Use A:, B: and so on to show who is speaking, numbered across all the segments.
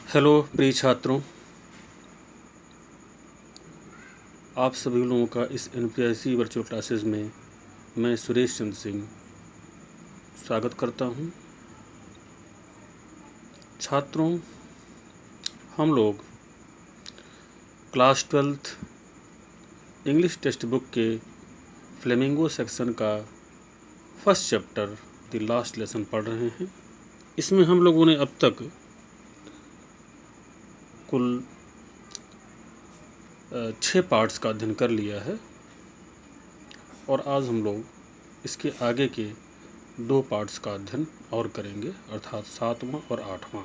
A: Hello प्रिय छात्रों, आप सभी लोगों का इस NPIC वर्चुअल क्लासेस में मैं सुरेश चंद्र सिंह स्वागत करता हूं। छात्रों, हम लोग class 12th English text book के फ्लेमिंगो सेक्शन का first chapter the last lesson पढ़ रहे हैं। इसमें हम लोगों ने अब तक कुल 6 पार्ट्स का अध्ययन कर लिया है और आज हम लोग इसके आगे के 2 पार्ट्स का अध्ययन और करेंगे, अर्थात 7वां और 8वां।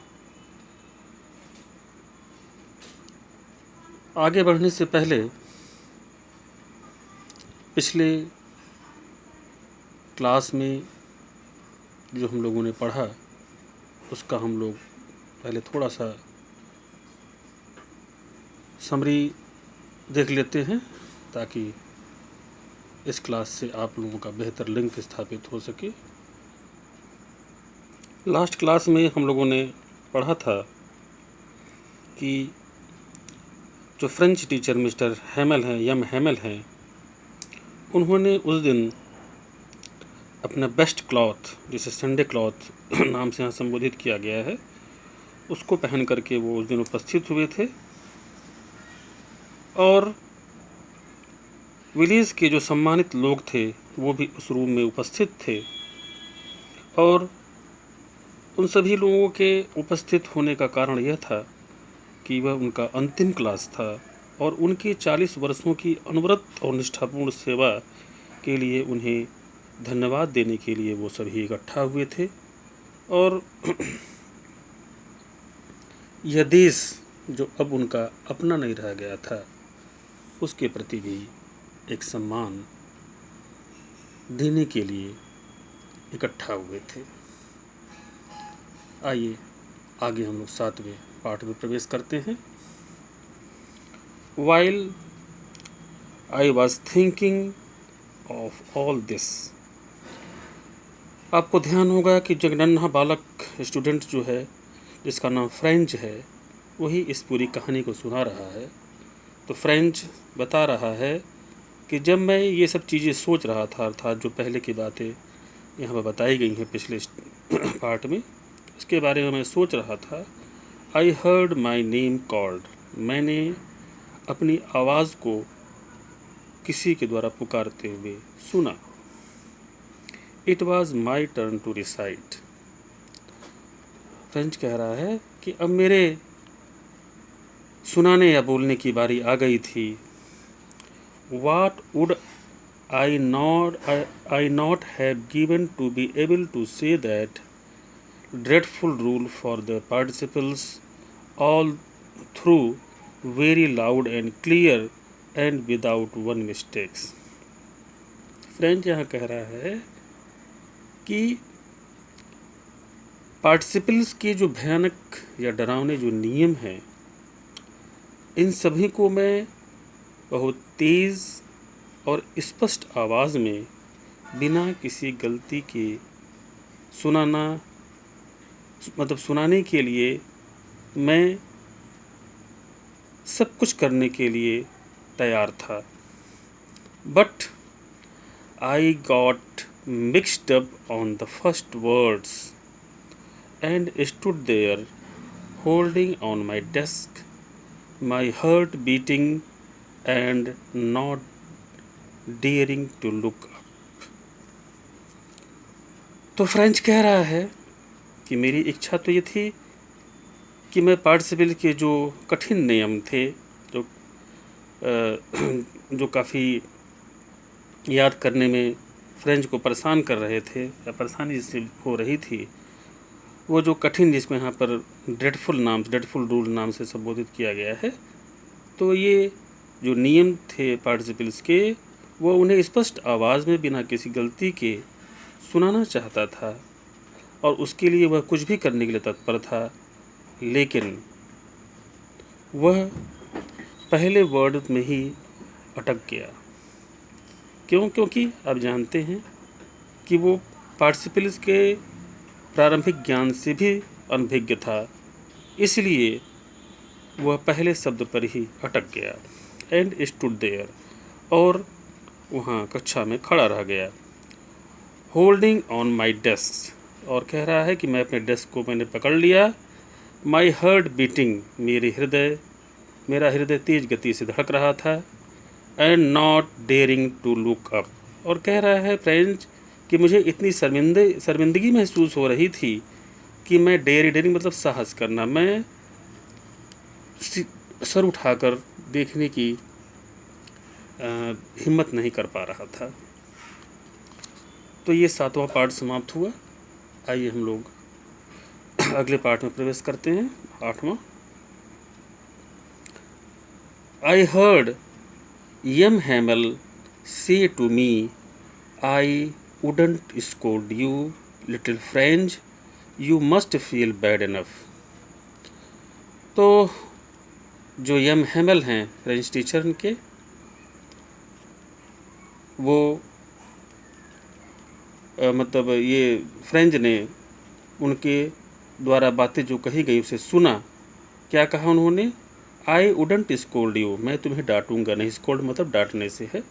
A: आगे बढ़ने से पहले पिछले क्लास में जो हम लोगों ने पढ़ा उसका हम लोग पहले थोड़ा सा समरी देख लेते हैं ताकि इस क्लास से आप लोगों का बेहतर लिंक स्थापित हो सके। लास्ट क्लास में हम लोगों ने पढ़ा था कि जो फ्रेंच टीचर मिस्टर हैमल हैं, यम हैमल हैं, उन्होंने उस दिन अपना बेस्ट क्लॉथ, जिसे संडे क्लॉथ नाम से यहाँ संबोधित किया गया है, उसको पहन करके वो उस दिन उपस्थित हुए थे और विलेज के जो सम्मानित लोग थे वो भी उस रूम में उपस्थित थे और उन सभी लोगों के उपस्थित होने का कारण यह था कि वह उनका अंतिम क्लास था और उनकी 40 वर्षों की अनवरत और निष्ठापूर्ण सेवा के लिए उन्हें धन्यवाद देने के लिए वो सभी इकट्ठा हुए थे और यह देश जो अब उनका अपना नहीं रह गया था उसके प्रति भी एक सम्मान देने के लिए इकट्ठा हुए थे। आइए आगे हम लोग 7वें पार्ट में प्रवेश करते हैं। While I was thinking of all this, आपको ध्यान होगा कि जो नन्हा बालक स्टूडेंट जो है जिसका नाम फ्रेंच है वही इस पूरी कहानी को सुना रहा है। तो फ्रेंच बता रहा है कि जब मैं ये सब चीज़ें सोच रहा था, अर्थात जो पहले की बातें यहाँ पर बताई गई हैं पिछले पार्ट में, इसके बारे में मैं सोच रहा था। I heard my name called, मैंने अपनी आवाज़ को किसी के द्वारा पुकारते हुए सुना। It was my turn to recite, French कह रहा है कि अब मेरे सुनाने या बोलने की बारी आ गई थी। What would I not have given to be able to say that dreadful rule for the participles all through very loud and clear and without one mistakes। French यहाँ कह रहा है कि पार्टिसिपल्स के जो भयानक या डरावने जो नियम हैं, इन सभी को मैं बहुत तेज़ और स्पष्ट आवाज़ में बिना किसी गलती के सुनाने के लिए मैं सब कुछ करने के लिए तैयार था। But I got mixed up on the first words and stood there holding on my desk, my heart beating and not daring to look up। तो फ्रेंच कह रहा है कि मेरी इच्छा तो ये थी कि मैं पार्टिसिपल के जो कठिन नियम थे, जो काफ़ी याद करने में फ्रेंच को परेशान कर रहे थे या परेशानी जिससे हो रही थी, वो जो कठिन, जिसको यहाँ पर ड्रेडफुल रूल नाम से संबोधित किया गया है, तो ये जो नियम थे पार्टिसिपल्स के, वो उन्हें स्पष्ट आवाज़ में बिना किसी गलती के सुनाना चाहता था और उसके लिए वह कुछ भी करने के लिए तत्पर था, लेकिन वह पहले वर्ड में ही अटक गया। क्योंकि आप जानते हैं कि वो पार्टिसिपल्स के प्रारंभिक ज्ञान से भी अनभिज्ञ था, इसलिए वह पहले शब्द पर ही अटक गया। एंड स्टूड देयर, और वहाँ कक्षा में खड़ा रह गया। होल्डिंग ऑन माई डेस्क, और कह रहा है कि मैं अपने डेस्क को मैंने पकड़ लिया। माई हार्ट बीटिंग, मेरा हृदय तेज गति से धड़क रहा था। And not daring to look up, और कह रहा है फ्रेंच कि मुझे इतनी शर्मिंदगी महसूस हो रही थी कि मैं डेयरिंग मतलब साहस करना, मैं सर उठाकर देखने की हिम्मत नहीं कर पा रहा था। तो ये 7वां पार्ट समाप्त हुआ। आइए हम लोग अगले पार्ट में प्रवेश करते हैं, 8वां। I heard M Hamel say to me, I wouldn't scold you little French, you must feel bad enough. तो जो यम हैमल हैं फ्रेंच टीचर के, वो मतलब ये फ्रेंच ने उनके द्वारा बातें जो कही गई उसे सुना। क्या कहा उन्होंने? आई वुडंट स्कोल्ड यू, मैं तुम्हें डांटूंगा नहीं। स्कोल्ड मतलब डांटने से है।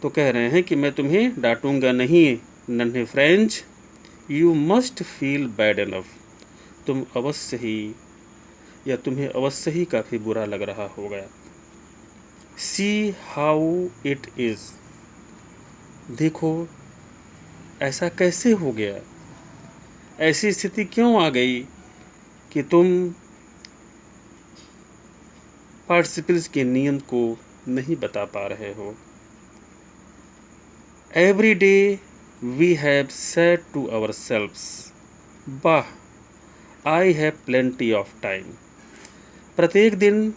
A: तो कह रहे हैं कि मैं तुम्हें डांटूंगा नहीं नन्हे French, you must feel bad enough, तुम अवश्य ही या तुम्हें अवश्य ही काफ़ी बुरा लग रहा होगा। सी हाउ इट इज़, देखो ऐसा कैसे हो गया, ऐसी स्थिति क्यों आ गई कि तुम पार्टिसिपल्स के नियम को नहीं बता पा रहे हो। Every day we have said to ourselves, wow I have plenty of time. प्रत्येक दिन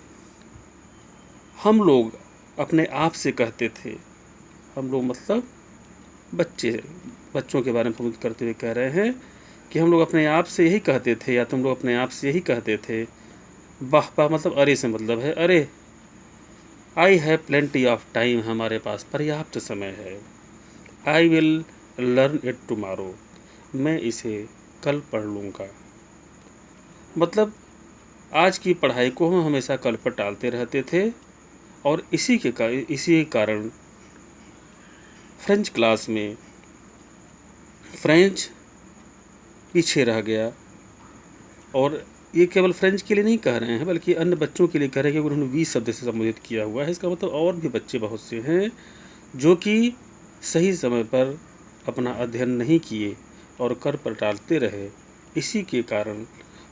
A: हम लोग अपने आप से कहते थे, हम लोग मतलब बच्चों के बारे में संबोधित करते हुए कह रहे हैं कि हम लोग अपने आप से यही कहते थे, या तुम लोग अपने आप से यही कहते थे। वाह वाह मतलब अरे से मतलब है अरे। आई हैव प्लेंटी ऑफ टाइम, हमारे पास पर्याप्त समय है। I will learn it tomorrow, मैं इसे कल पढ़ लूँगा। मतलब आज की पढ़ाई को हम हमेशा कल पर टालते रहते थे, और इसी कारण फ्रेंच क्लास में फ्रेंच पीछे रह गया। और ये केवल फ्रेंच के लिए नहीं कह रहे हैं, बल्कि अन्य बच्चों के लिए कह रहे हैं, क्योंकि उन्होंने 20 शब्द से संबोधित किया हुआ है। इसका मतलब और भी बच्चे बहुत से हैं जो कि सही समय पर अपना अध्ययन नहीं किए और कर पर टालते रहे, इसी के कारण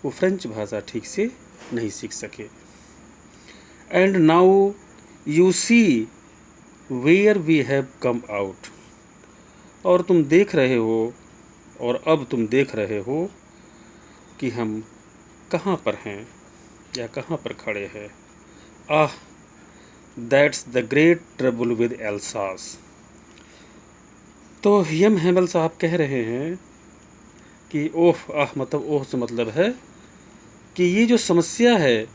A: वो फ्रेंच भाषा ठीक से नहीं सीख सके। And now you see where we have come out, और तुम देख रहे हो, और अब तुम देख रहे हो कि हम कहाँ पर हैं या कहाँ पर खड़े हैं। Ah that's the great trouble with Elsa's. तो यम हैमल साहब कह रहे हैं कि ओह आह मतलब ओह से मतलब है कि ये जो समस्या है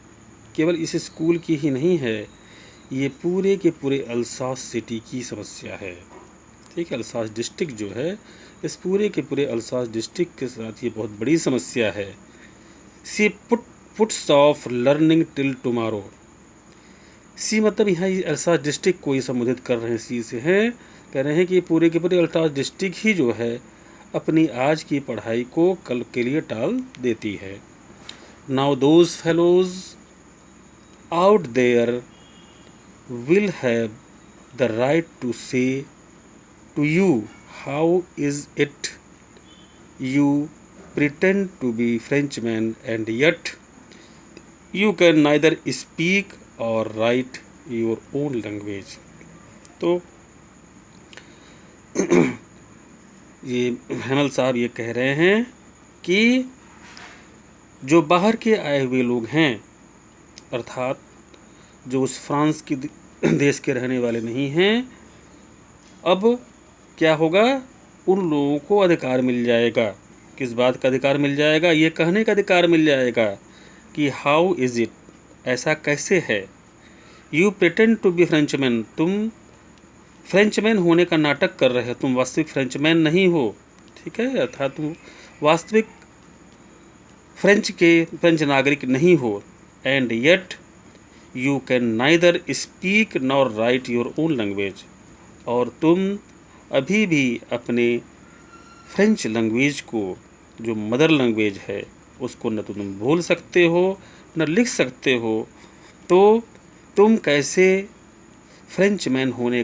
A: केवल इस स्कूल की ही नहीं है, ये पूरे के पूरे अल्सास सिटी की समस्या है। ठीक है, अल्सास डिस्ट्रिक्ट जो है, इस पूरे के पूरे अल्सास डिस्ट्रिक्ट के साथ ये बहुत बड़ी समस्या है। She puts off learning till tomorrow. सी मतलब यहाँ अल्सास डिस्ट्रिक्ट को ये संबोधित कर रहे हैं, सी से हैं, कह रहे हैं कि पूरे के पूरे अल्सास डिस्ट्रिक्ट ही जो है अपनी आज की पढ़ाई को कल के लिए टाल देती है। Now those fellows out there will have the right to say to you, how is it you pretend to be Frenchman and yet you can neither speak or write your own language। तो ये हैमल साहब ये कह रहे हैं कि जो बाहर के आए हुए लोग हैं, अर्थात जो उस फ्रांस की देश के रहने वाले नहीं हैं, अब क्या होगा, उन लोगों को अधिकार मिल जाएगा। किस बात का अधिकार मिल जाएगा? ये कहने का अधिकार मिल जाएगा कि हाउ इज़ इट, ऐसा कैसे है। You pretend to be Frenchman, तुम फ्रेंचमैन होने का नाटक कर रहे हो, तुम वास्तविक फ्रेंचमैन नहीं हो। ठीक है, अर्थात तुम वास्तविक फ्रेंच नागरिक नहीं हो। And yet you can neither speak nor right your own language. और तुम अभी भी अपने फ्रेंच लैंग्वेज को, जो मदर लैंग्वेज है, उसको न तो तुम बोल सकते हो न लिख सकते हो। तो तुम कैसे फ्रेंच मैन होने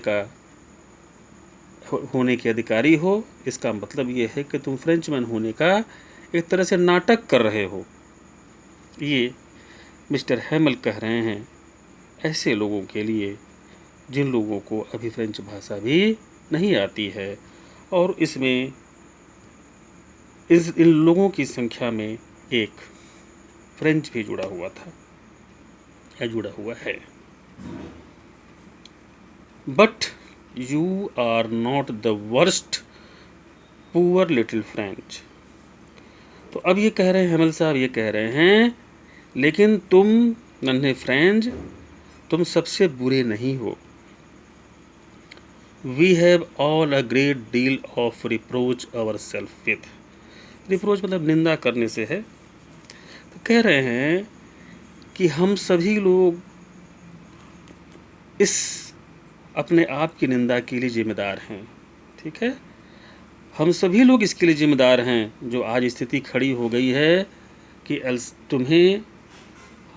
A: के अधिकारी हो? इसका मतलब ये है कि तुम फ्रेंच मैन होने का एक तरह से नाटक कर रहे हो। ये मिस्टर हैमल कह रहे हैं ऐसे लोगों के लिए जिन लोगों को अभी फ्रेंच भाषा भी नहीं आती है, और इसमें इन लोगों की संख्या में एक फ्रेंच भी जुड़ा हुआ था या जुड़ा हुआ है। But you are not the worst poor little French. तो अब ये कह रहे हैं हैमल साहब, ये कह रहे हैं लेकिन तुम नन्हे फ्रेंच, तुम सबसे बुरे नहीं हो। We have all a great deal of reproach our self with. Reproach मतलब निंदा करने से है। तो कह रहे हैं कि हम सभी लोग इस अपने आप की निंदा के लिए जिम्मेदार हैं। ठीक है, हम सभी लोग इसके लिए जिम्मेदार हैं जो आज स्थिति खड़ी हो गई है कि तुम्हें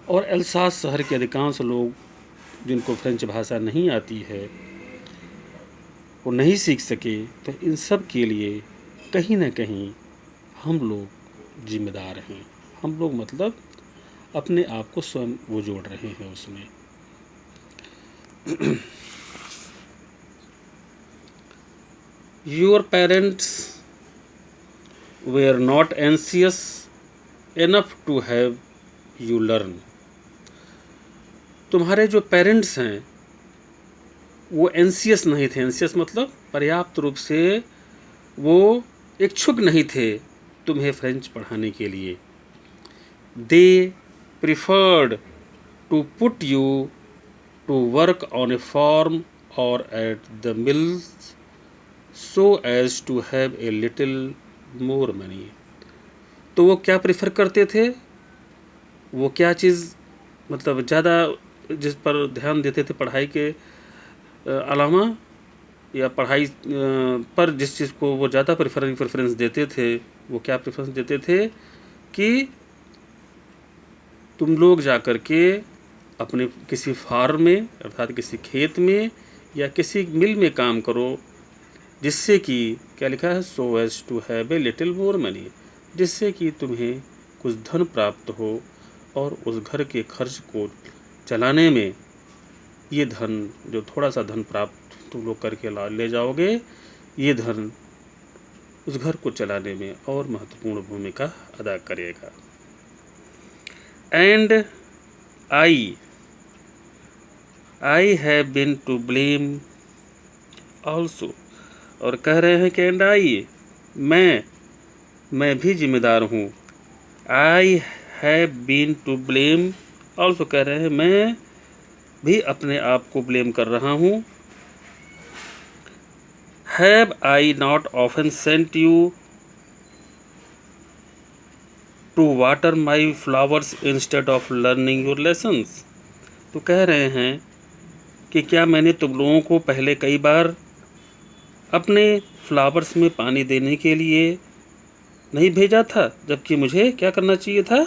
A: और एल्सास शहर के अधिकांश लोग जिनको फ्रेंच भाषा नहीं आती है, वो नहीं सीख सके। तो इन सब के लिए कहीं ना कहीं हम लोग जिम्मेदार हैं। हम लोग मतलब अपने आप को स्वयं वो जोड़ रहे हैं उसमें। Your parents were not anxious enough to have you learn। तुम्हारे जो पेरेंट्स हैं वो एंसियस नहीं थे। एंसियस मतलब पर्याप्त रूप से वो इच्छुक नहीं थे तुम्हें फ्रेंच पढ़ाने के लिए। They preferred to put you to work on a farm और at the mills so as to have a little more money। तो वो क्या प्रेफर करते थे, वो क्या चीज़ मतलब ज़्यादा जिस पर ध्यान देते थे पढ़ाई के अलावा, या पढ़ाई पर जिस चीज़ को वो ज़्यादा प्रेफरेंस देते थे, वो क्या प्रेफरेंस देते थे कि तुम लोग जा कर के अपने किसी फार्म में अर्थात किसी खेत में या किसी मिल में काम करो, जिससे कि क्या लिखा है, so as to have a little more money, जिससे कि तुम्हें कुछ धन प्राप्त हो और उस घर के खर्च को चलाने में ये धन, जो थोड़ा सा धन प्राप्त तुम लोग करके ले जाओगे, ये धन उस घर को चलाने में और महत्वपूर्ण भूमिका अदा करेगा। And I have been to blame also. और कह रहे हैं कि एंड आई, मैं भी जिम्मेदार हूँ। I have been to blame also, कह रहे हैं मैं भी अपने आप को ब्लेम कर रहा हूँ। Have I not often sent you to water my flowers instead of learning your lessons. तो कह रहे हैं कि क्या मैंने तुम लोगों को पहले कई बार अपने फ्लावर्स में पानी देने के लिए नहीं भेजा था, जबकि मुझे क्या करना चाहिए था,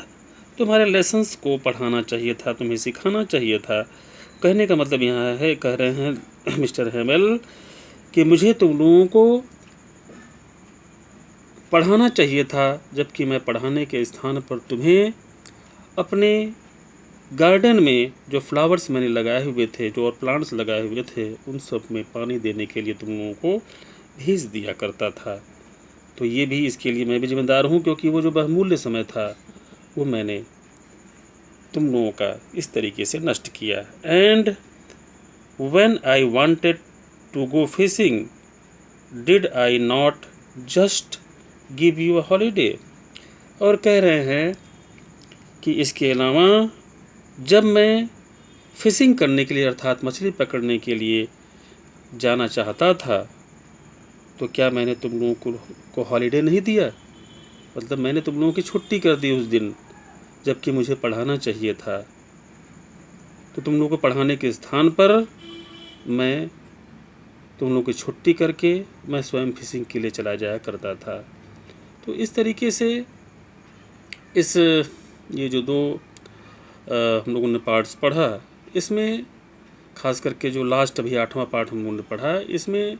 A: तुम्हारे लेसन्स को पढ़ाना चाहिए था, तुम्हें सिखाना चाहिए था। कहने का मतलब यहाँ है, कह रहे हैं मिस्टर हैमल कि मुझे तुम लोगों को पढ़ाना चाहिए था, जबकि मैं पढ़ाने के स्थान पर तुम्हें अपने गार्डन में जो फ्लावर्स मैंने लगाए हुए थे, जो और प्लांट्स लगाए हुए थे, उन सब में पानी देने के लिए तुम लोगों को भेज दिया करता था। तो ये भी, इसके लिए मैं भी जिम्मेदार हूँ, क्योंकि वो जो बहुमूल्य समय था वो मैंने तुम लोगों का इस तरीके से नष्ट किया। And when I wanted to go fishing did I not just give you a holiday. और कह रहे हैं कि इसके अलावा जब मैं फिशिंग करने के लिए अर्थात मछली पकड़ने के लिए जाना चाहता था, तो क्या मैंने तुम लोगों को हॉलीडे नहीं दिया, मतलब मैंने तुम लोगों की छुट्टी कर दी उस दिन, जबकि मुझे पढ़ाना चाहिए था। तो तुम लोगों को पढ़ाने के स्थान पर मैं तुम लोगों की छुट्टी करके मैं स्वयं फिशिंग के लिए चला जाया करता था। तो इस तरीके से इस ये जो दो हम लोगों ने पार्ट्स पढ़ा, इसमें ख़ास करके जो लास्ट अभी 8वां पार्ट हम लोगों ने पढ़ा, इसमें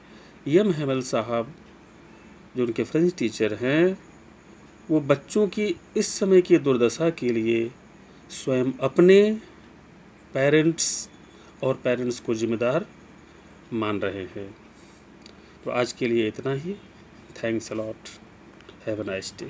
A: एम हैमल साहब जो उनके फ्रेंच टीचर हैं, वो बच्चों की इस समय की दुर्दशा के लिए स्वयं अपने पेरेंट्स को जिम्मेदार मान रहे हैं। तो आज के लिए इतना ही। Thanks a lot. Have a nice day.